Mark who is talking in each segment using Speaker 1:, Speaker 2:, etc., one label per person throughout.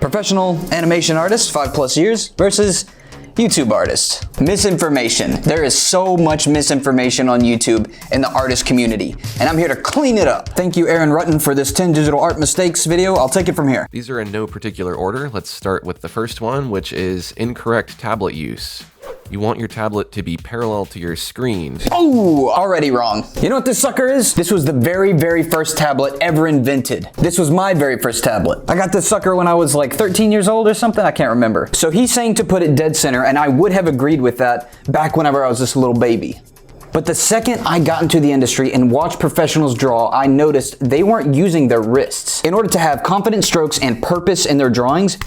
Speaker 1: Professional animation artist, 5+ years, versus YouTube artist. Misinformation. There is so much misinformation on YouTube in the artist community, and I'm here to clean it up. Thank you, Aaron Rutten, for this 10 digital art mistakes video. I'll take it from here.
Speaker 2: These are in no particular order. Let's start with the first one, which is incorrect tablet use. You want your tablet to be parallel to your screen.
Speaker 1: Oh, already wrong. You know what this sucker is? This was the very first tablet ever invented. This was my very first tablet. I got this sucker when I was like 13 years old or something, I can't remember. So he's saying to put it dead center, and I would have agreed with that back whenever I was just a little baby. But the second I got into the industry and watched professionals draw, I noticed they weren't using their wrists. In order to have confident strokes and purpose in their drawings,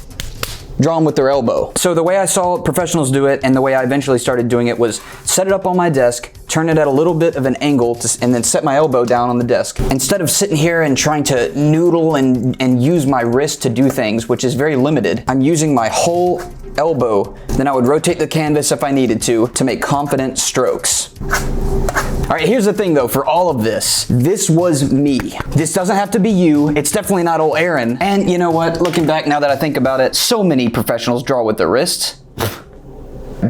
Speaker 1: draw them with their elbow. So the way I saw professionals do it, and the way I eventually started doing it, was set it up on my desk, turn it at a little bit of an angle, and then set my elbow down on the desk. Instead of sitting here and trying to noodle and use my wrist to do things, which is very limited, I'm using my whole elbow. Then I would rotate the canvas if I needed to make confident strokes. All right, here's the thing though, for all of this was me. This doesn't have to be you. It's definitely not old Aaron. And you know what, looking back now that I think about it, so many professionals draw with their wrists.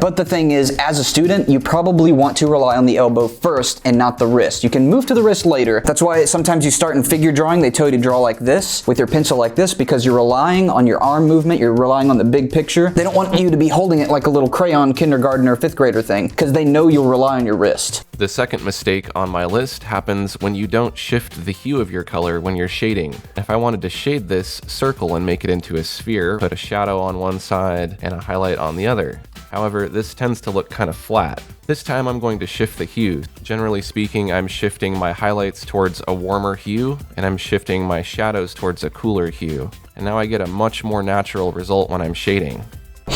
Speaker 1: But the thing is, as a student, you probably want to rely on the elbow first and not the wrist. You can move to the wrist later. That's why sometimes you start in figure drawing, they tell you to draw like this, with your pencil like this, because you're relying on your arm movement, you're relying on the big picture. They don't want you to be holding it like a little crayon kindergarten or 5th grader thing, because they know you'll rely on your wrist.
Speaker 2: The second mistake on my list happens when you don't shift the hue of your color when you're shading. If I wanted to shade this circle and make it into a sphere, put a shadow on one side and a highlight on the other. However, this tends to look kind of flat. This time I'm going to shift the hue. Generally speaking, I'm shifting my highlights towards a warmer hue, and I'm shifting my shadows towards a cooler hue. And now I get a much more natural result when I'm shading.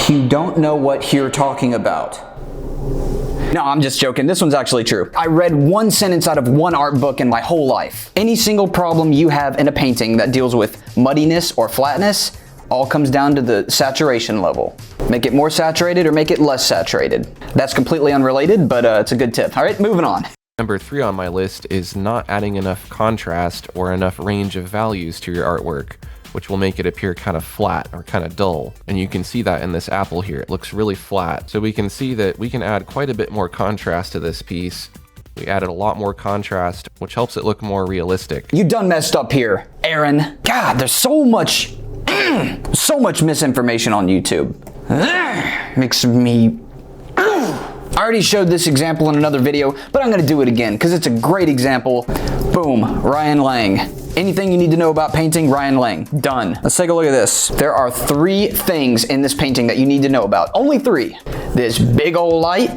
Speaker 1: You don't know what you're talking about. No, I'm just joking. This one's actually true. I read one sentence out of one art book in my whole life. Any single problem you have in a painting that deals with muddiness or flatness all comes down to the saturation level. Make it more saturated or make it less saturated. That's completely unrelated, but it's a good tip. All right, moving on.
Speaker 2: Number 3 on my list is not adding enough contrast or enough range of values to your artwork, which will make it appear kind of flat or kind of dull. And you can see that in this apple here. It looks really flat. So we can see that we can add quite a bit more contrast to this piece. We added a lot more contrast, which helps it look more realistic.
Speaker 1: You done messed up here, Aaron. God, there's so much misinformation on YouTube. Makes me... I already showed this example in another video, but I'm gonna do it again because it's a great example. Boom, Ryan Lang. Anything you need to know about painting, Ryan Lang. Done. Let's take a look at this. There are 3 things in this painting that you need to know about. Only 3. This big old light,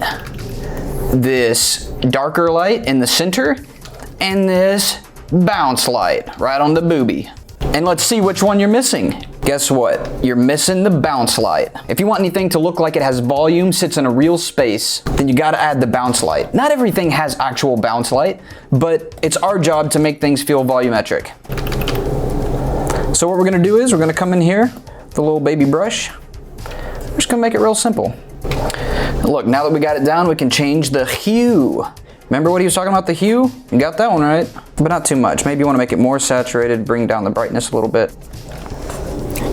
Speaker 1: this darker light in the center, and this bounce light right on the boobie. And let's see which one you're missing. Guess what? You're missing the bounce light. If you want anything to look like it has volume, sits in a real space, then you gotta add the bounce light. Not everything has actual bounce light, but it's our job to make things feel volumetric. So what we're gonna do is we're gonna come in here with a little baby brush. We're just gonna make it real simple. Look, now that we got it down, we can change the hue. Remember what he was talking about, the hue? You got that one right, but not too much. Maybe you want to make it more saturated, bring down the brightness a little bit.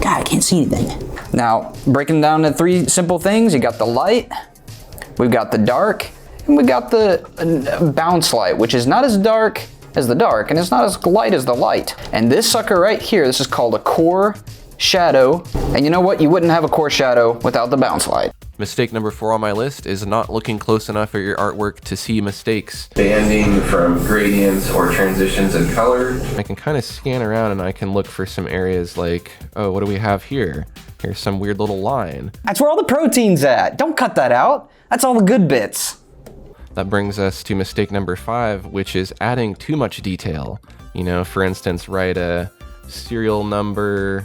Speaker 1: God, I can't see anything. Now, breaking down the 3 simple things, you got the light, we've got the dark, and we got the bounce light, which is not as dark as the dark, and it's not as light as the light. And this sucker right here, this is called a core shadow. And you know what? You wouldn't have a core shadow without the bounce light.
Speaker 2: Mistake number 4 on my list is not looking close enough at your artwork to see mistakes. Banding from gradients or transitions in color. I can kind of scan around and I can look for some areas like, oh, what do we have here? Here's some weird little line.
Speaker 1: That's where all the protein's at. Don't cut that out. That's all the good bits.
Speaker 2: That brings us to mistake number 5, which is adding too much detail. You know, for instance, write a serial number,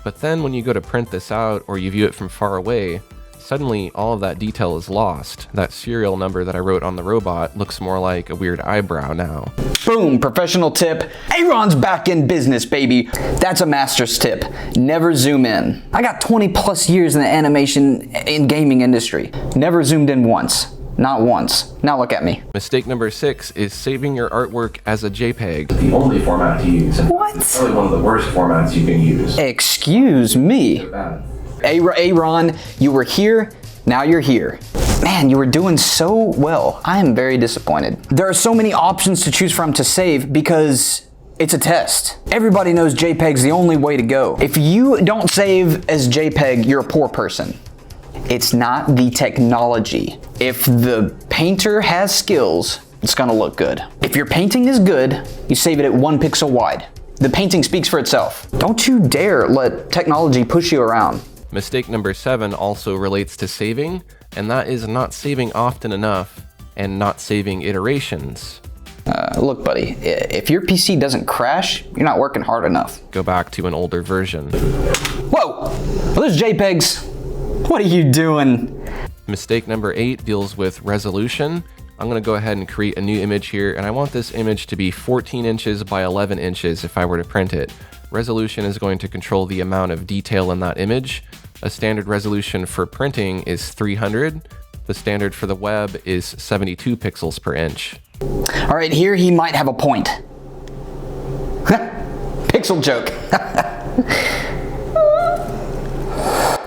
Speaker 2: but then when you go to print this out or you view it from far away, suddenly all of that detail is lost. That serial number that I wrote on the robot looks more like a weird eyebrow now.
Speaker 1: Boom, professional tip. Aaron's back in business, baby. That's a master's tip. Never zoom in. I got 20+ years in the animation and gaming industry. Never zoomed in once. Not once. Now look at me.
Speaker 2: Mistake number 6 is saving your artwork as a JPEG. The only format to use.
Speaker 1: What?
Speaker 2: Probably one of the worst formats you can use.
Speaker 1: Excuse me. Aaron, you were here, now you're here. Man, you were doing so well. I am very disappointed. There are so many options to choose from to save because it's a test. Everybody knows JPEG's the only way to go. If you don't save as JPEG, you're a poor person. It's not the technology. If the painter has skills, it's gonna look good. If your painting is good, you save it at 1 pixel wide. The painting speaks for itself. Don't you dare let technology push you around.
Speaker 2: Mistake number 7 also relates to saving, and that is not saving often enough and not saving iterations.
Speaker 1: Look, buddy, if your PC doesn't crash, you're not working hard enough.
Speaker 2: Go back to an older version.
Speaker 1: Whoa! Well, there's JPEGs. What are you doing?
Speaker 2: Mistake number 8 deals with resolution. I'm gonna go ahead and create a new image here, and I want this image to be 14 inches by 11 inches if I were to print it. Resolution is going to control the amount of detail in that image. A standard resolution for printing is 300. The standard for the web is 72 pixels per inch.
Speaker 1: All right, here he might have a point. Pixel joke.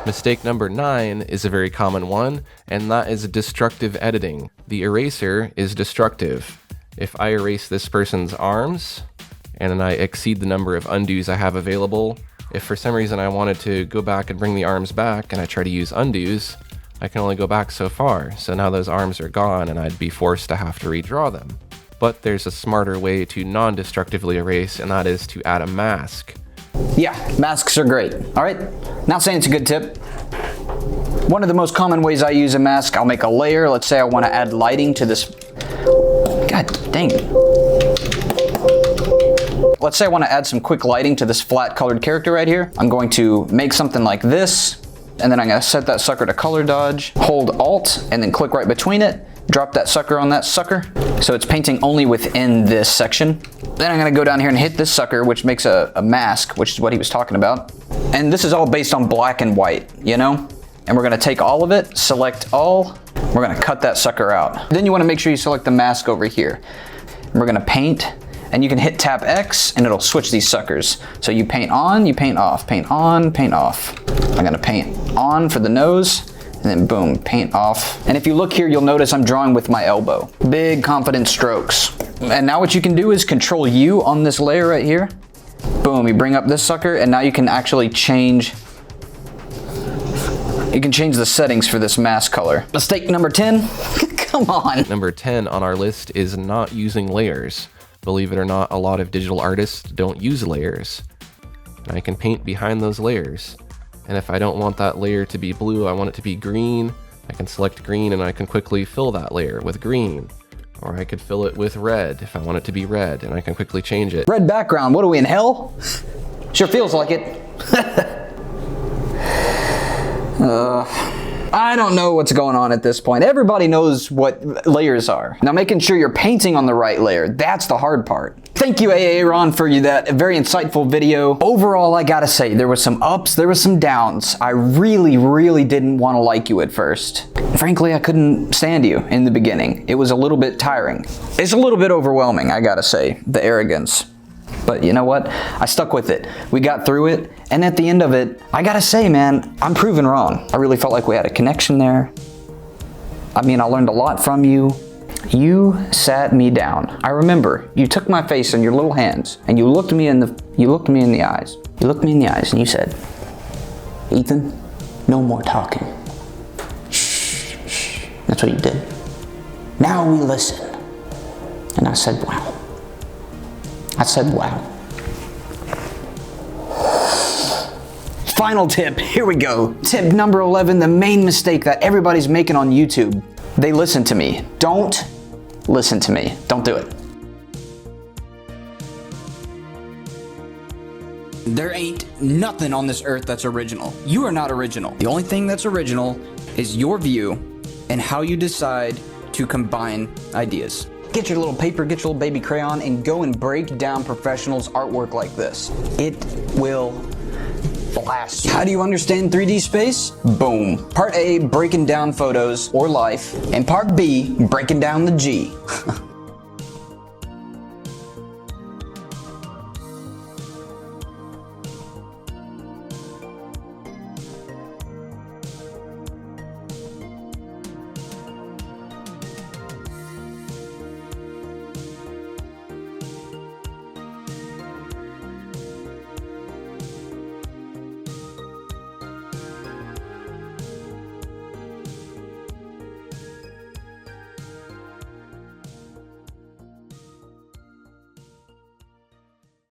Speaker 2: Mistake number 9 is a very common one, and that is destructive editing. The eraser is destructive. If I erase this person's arms, and then I exceed the number of undos I have available, if for some reason I wanted to go back and bring the arms back, and I try to use undos, I can only go back so far, so now those arms are gone and I'd be forced to have to redraw them. But there's a smarter way to non-destructively erase, and that is to add a mask.
Speaker 1: Yeah, masks are great. All right, not saying it's a good tip. One of the most common ways I use a mask, I'll make a layer. Let's say I want to add lighting to this. God dang it. Let's say I want to add some quick lighting to this flat colored character right here. I'm going to make something like this, and then I'm going to set that sucker to color dodge, hold Alt, and then click right between it, drop that sucker on that sucker. So it's painting only within this section. Then I'm going to go down here and hit this sucker, which makes a mask, which is what he was talking about. And this is all based on black and white, you know? And we're going to take all of it, select all, we're going to cut that sucker out. Then you want to make sure you select the mask over here. And we're going to paint, and you can hit Tab X and it'll switch these suckers. So you paint on, you paint off, paint on, paint off. I'm going to paint on for the nose, and then boom, paint off. And if you look here, you'll notice I'm drawing with my elbow. Big confident strokes. And now what you can do is Control U on this layer right here. Boom, you bring up this sucker, and now you can actually change the settings for this mask color. Mistake number 10, come on.
Speaker 2: Number 10 on our list is not using layers. Believe it or not, a lot of digital artists don't use layers. And I can paint behind those layers. And if I don't want that layer to be blue, I want it to be green, I can select green and I can quickly fill that layer with green. Or I could fill it with red if I want it to be red, and I can quickly change it.
Speaker 1: Red background, what are we in hell? Sure feels like it. I don't know what's going on at this point. Everybody knows what layers are. Now making sure you're painting on the right layer, that's the hard part. Thank you, Aaron, for that very insightful video. Overall, I gotta say, there was some ups, there was some downs. I really didn't want to like you at first. Frankly, I couldn't stand you in the beginning. It was a little bit tiring. It's a little bit overwhelming, I gotta say, the arrogance. But you know what? I stuck with it. We got through it, and at the end of it, I gotta say, man, I'm proven wrong. I really felt like we had a connection there. I mean, I learned a lot from you. You sat me down. I remember you took my face in your little hands, and you looked me in the eyes. You looked me in the eyes, and you said, "Ethan, no more talking. Shh, shh." That's what you did. Now we listen. And I said, wow. I said, wow. Final tip, here we go. Tip number 11, the main mistake that everybody's making on YouTube. They listen to me. Don't listen to me. Don't do it. There ain't nothing on this earth that's original. You are not original. The only thing that's original is your view and how you decide to combine ideas. Get your little paper, get your little baby crayon, and go and break down professionals' artwork like this. It will blast you. How do you understand 3D space? Boom. Part A, breaking down photos or life, and part B, breaking down the G.